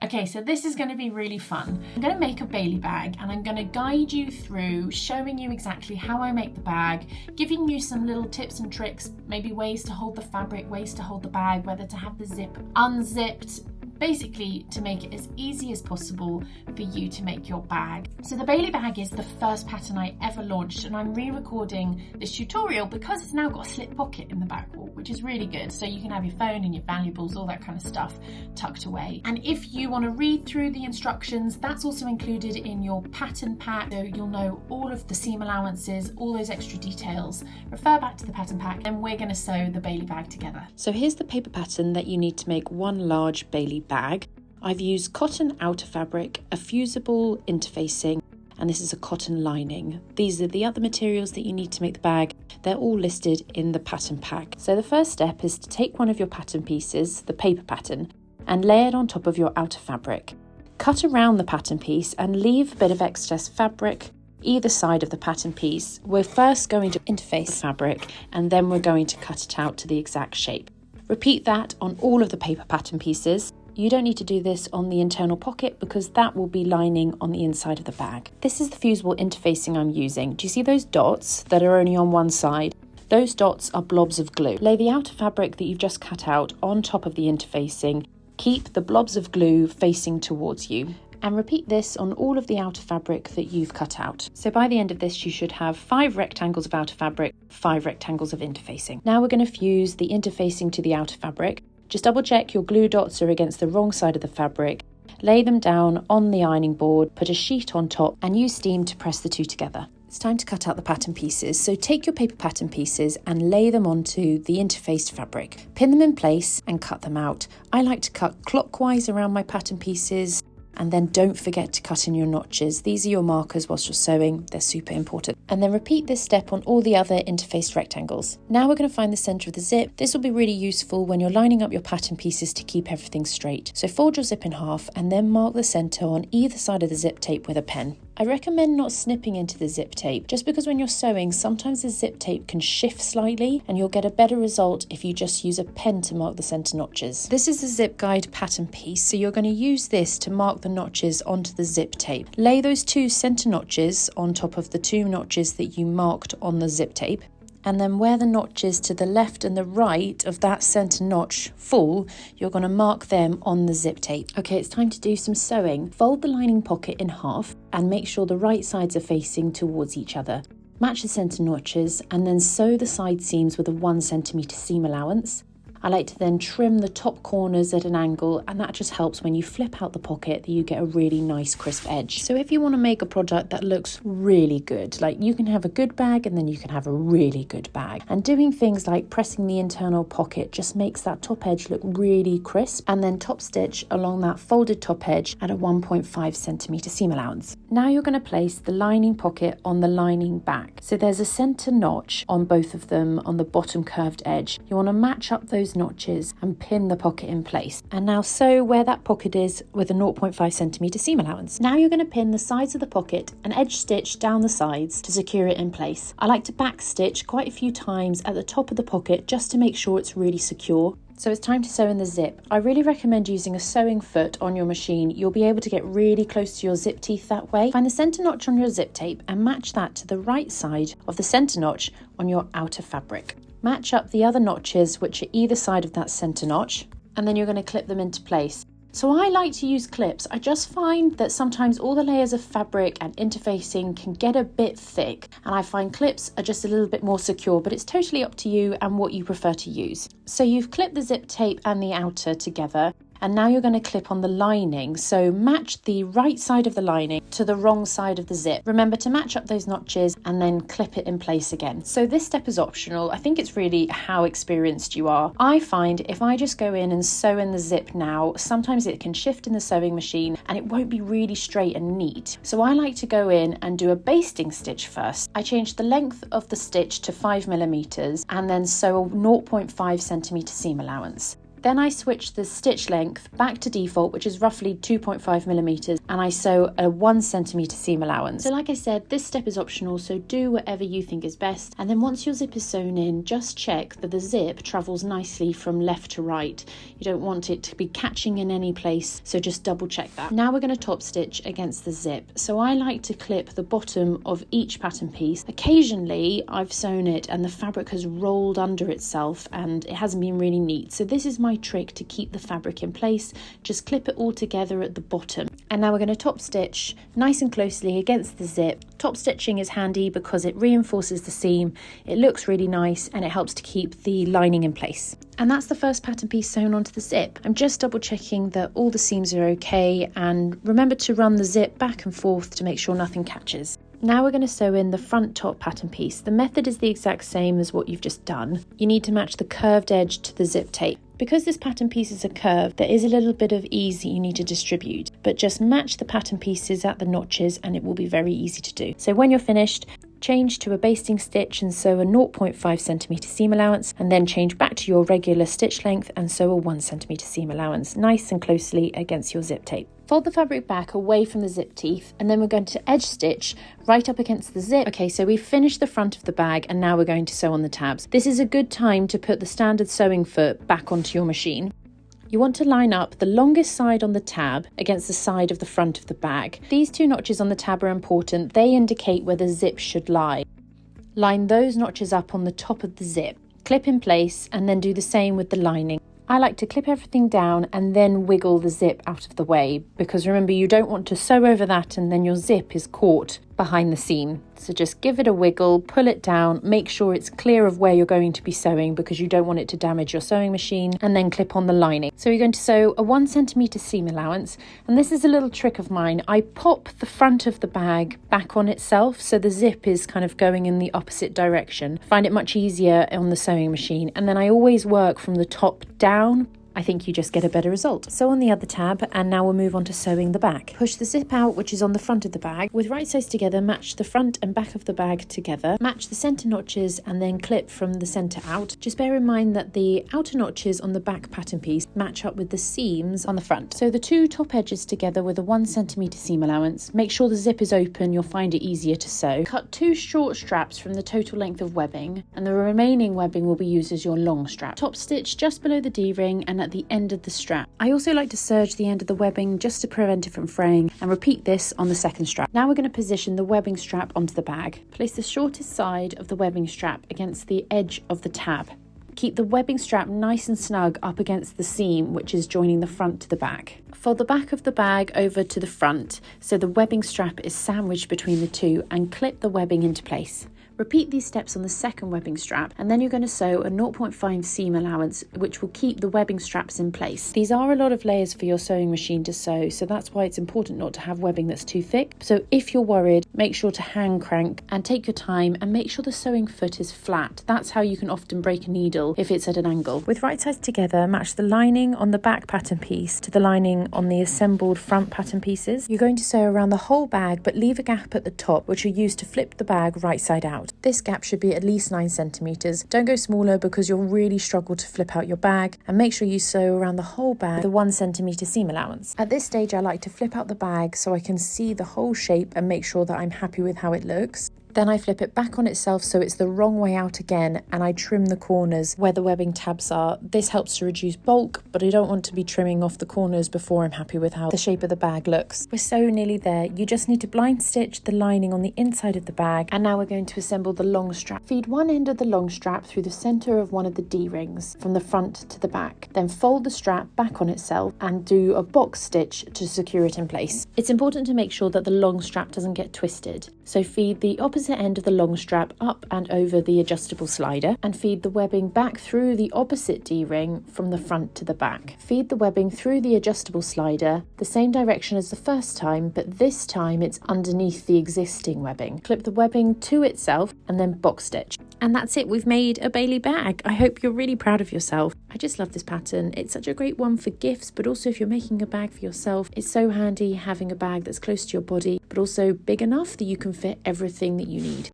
Okay, so this is going to be really fun. I'm going to make a baileigh bag and I'm going to guide you through showing you exactly how I make the bag, giving you some little tips and tricks, maybe ways to hold the fabric, ways to hold the bag, whether to have the zip unzipped, basically to make it as easy as possible for you to make your bag. So the baileigh bag is the first pattern I ever launched, and I'm re-recording this tutorial because it's now got a slip pocket in the back wall, which is really good. So you can have your phone and your valuables, all that kind of stuff tucked away. And if you want to read through the instructions, that's also included in your pattern pack. So you'll know all of the seam allowances, all those extra details. Refer back to the pattern pack and we're going to sew the baileigh bag together. So here's the paper pattern that you need to make one large baileigh bag. I've used cotton outer fabric, a fusible interfacing, and this is a cotton lining. These are the other materials that you need to make the bag. They're all listed in the pattern pack. So the first step is to take one of your pattern pieces, the paper pattern, and lay it on top of your outer fabric. Cut around the pattern piece and leave a bit of excess fabric either side of the pattern piece. We're first going to interface the fabric and then we're going to cut it out to the exact shape. Repeat that on all of the paper pattern pieces. You don't need to do this on the internal pocket because that will be lining on the inside of the bag. This is the fusible interfacing I'm using. Do you see those dots that are only on one side? Those dots are blobs of glue. Lay the outer fabric that you've just cut out on top of the interfacing. Keep the blobs of glue facing towards you. And repeat this on all of the outer fabric that you've cut out. So by the end of this, you should have 5 rectangles of outer fabric, 5 rectangles of interfacing. Now we're going to fuse the interfacing to the outer fabric. Just double check your glue dots are against the wrong side of the fabric. Lay them down on the ironing board, put a sheet on top and use steam to press the two together. It's time to cut out the pattern pieces. So take your paper pattern pieces and lay them onto the interfaced fabric. Pin them in place and cut them out. I like to cut clockwise around my pattern pieces. And then don't forget to cut in your notches. These are your markers whilst you're sewing. They're super important. And then repeat this step on all the other interfaced rectangles. Now we're going to find the center of the zip. This will be really useful when you're lining up your pattern pieces to keep everything straight. So fold your zip in half and then mark the center on either side of the zip tape with a pen. I recommend not snipping into the zip tape, just because when you're sewing, sometimes the zip tape can shift slightly and you'll get a better result if you just use a pen to mark the center notches. This is a zip guide pattern piece, so you're going to use this to mark the notches onto the zip tape. Lay those 2 center notches on top of the 2 notches that you marked on the zip tape. And then where the notches to the left and the right of that center notch fall, you're going to mark them on the zip tape. Okay, it's time to do some sewing. Fold the lining pocket in half and make sure the right sides are facing towards each other. Match the center notches and then sew the side seams with a 1 centimeter seam allowance. I like to then trim the top corners at an angle, and that just helps when you flip out the pocket that you get a really nice crisp edge. So if you want to make a product that looks really good, like you can have a good bag and then you can have a really good bag. And doing things like pressing the internal pocket just makes that top edge look really crisp, and then top stitch along that folded top edge at a 1.5 centimeter seam allowance. Now you're going to place the lining pocket on the lining back. So there's a center notch on both of them on the bottom curved edge. You want to match up those notches and pin the pocket in place. And now sew where that pocket is with a 0.5 centimeter seam allowance. Now you're going to pin the sides of the pocket and edge stitch down the sides to secure it in place. I like to back stitch quite a few times at the top of the pocket just to make sure it's really secure. So it's time to sew in the zip. I really recommend using a sewing foot on your machine. You'll be able to get really close to your zip teeth that way. Find the center notch on your zip tape and match that to the right side of the center notch on your outer fabric. Match up the other notches which are either side of that center notch, and then you're going to clip them into place. So I like to use clips. I just find that sometimes all the layers of fabric and interfacing can get a bit thick, and I find clips are just a little bit more secure, but it's totally up to you and what you prefer to use. So you've clipped the zip tape and the outer together, and now you're going to clip on the lining. So match the right side of the lining to the wrong side of the zip. Remember to match up those notches and then clip it in place again. So this step is optional. I think it's really how experienced you are. I find if I just go in and sew in the zip now, sometimes it can shift in the sewing machine and it won't be really straight and neat. So I like to go in and do a basting stitch first. I change the length of the stitch to 5 millimeters and then sew a 0.5 centimeter seam allowance. Then I switch the stitch length back to default, which is roughly 2.5 millimeters, and I sew a 1 centimeter seam allowance. So like I said, this step is optional, so do whatever you think is best. And then once your zip is sewn in, just check that the zip travels nicely from left to right. You don't want it to be catching in any place, so just double check that. Now we're going to top stitch against the zip. So I like to clip the bottom of each pattern piece. Occasionally I've sewn it and the fabric has rolled under itself and it hasn't been really neat. So this is my trick to keep the fabric in place. Just clip it all together at the bottom. And now we're going to top stitch nice and closely against the zip. Top stitching is handy because it reinforces the seam, it looks really nice, and it helps to keep the lining in place. And that's the first pattern piece sewn onto the zip. I'm just double checking that all the seams are okay, and remember to run the zip back and forth to make sure nothing catches. Now we're going to sew in the front top pattern piece. The method is the exact same as what you've just done. You need to match the curved edge to the zip tape. Because this pattern piece is a curve, there is a little bit of ease that you need to distribute, but just match the pattern pieces at the notches and it will be very easy to do. So when you're finished, change to a basting stitch and sew a 0.5 centimeter seam allowance, and then change back to your regular stitch length and sew a 1 centimeter seam allowance nice and closely against your zip tape. Fold the fabric back away from the zip teeth, and then we're going to edge stitch right up against the zip. Okay, so we've finished the front of the bag and now we're going to sew on the tabs. This is a good time to put the standard sewing foot back onto your machine. You want to line up the longest side on the tab against the side of the front of the bag. These two notches on the tab are important. They indicate where the zip should lie. Line those notches up on the top of the zip. Clip in place and then do the same with the lining. I like to clip everything down and then wiggle the zip out of the way, because remember, you don't want to sew over that and then your zip is caught behind the seam. So just give it a wiggle, pull it down, make sure it's clear of where you're going to be sewing because you don't want it to damage your sewing machine, and then clip on the lining. So you're going to sew a 1 centimeter seam allowance, and this is a little trick of mine. I pop the front of the bag back on itself so the zip is kind of going in the opposite direction. I find it much easier on the sewing machine, and then I always work from the top down. I think you just get a better result. Sew on the other tab, and now we'll move on to sewing the back. Push the zip out, which is on the front of the bag. With right sides together, match the front and back of the bag together. Match the centre notches and then clip from the centre out. Just bear in mind that the outer notches on the back pattern piece match up with the seams on the front. Sew the two top edges together with a 1 centimeter seam allowance. Make sure the zip is open, you'll find it easier to sew. Cut 2 short straps from the total length of webbing, and the remaining webbing will be used as your long strap. Top stitch just below the D-ring and at the end of the strap. I also like to serge the end of the webbing just to prevent it from fraying, and repeat this on the second strap. Now we're going to position the webbing strap onto the bag. Place the shortest side of the webbing strap against the edge of the tab. Keep the webbing strap nice and snug up against the seam which is joining the front to the back. Fold the back of the bag over to the front so the webbing strap is sandwiched between the two, and clip the webbing into place. Repeat these steps on the second webbing strap, and then you're going to sew a 0.5 seam allowance which will keep the webbing straps in place. These are a lot of layers for your sewing machine to sew, so that's why it's important not to have webbing that's too thick. So if you're worried, make sure to hand crank and take your time, and make sure the sewing foot is flat. That's how you can often break a needle if it's at an angle. With right sides together, match the lining on the back pattern piece to the lining on the assembled front pattern pieces. You're going to sew around the whole bag, but leave a gap at the top which you'll use to flip the bag right side out. This gap should be at least 9 centimeters. Don't go smaller because you'll really struggle to flip out your bag, and make sure you sew around the whole bag with a 1 centimeter seam allowance. At this stage, I like to flip out the bag so I can see the whole shape and make sure that I'm happy with how it looks. Then I flip it back on itself so it's the wrong way out again, and I trim the corners where the webbing tabs are. This helps to reduce bulk, but I don't want to be trimming off the corners before I'm happy with how the shape of the bag looks. We're so nearly there. You just need to blind stitch the lining on the inside of the bag, and now we're going to assemble the long strap. Feed one end of the long strap through the centre of one of the D-rings from the front to the back. Then fold the strap back on itself and do a box stitch to secure it in place. It's important to make sure that the long strap doesn't get twisted. So feed the opposite end of the long strap up and over the adjustable slider, and feed the webbing back through the opposite D-ring from the front to the back. Feed the webbing through the adjustable slider the same direction as the first time, but this time it's underneath the existing webbing. Clip the webbing to itself and then box stitch. And that's it, we've made a baileigh bag. I hope you're really proud of yourself. I just love this pattern. It's such a great one for gifts, but also if you're making a bag for yourself. It's so handy having a bag that's close to your body, but also big enough that you can fit everything that you need.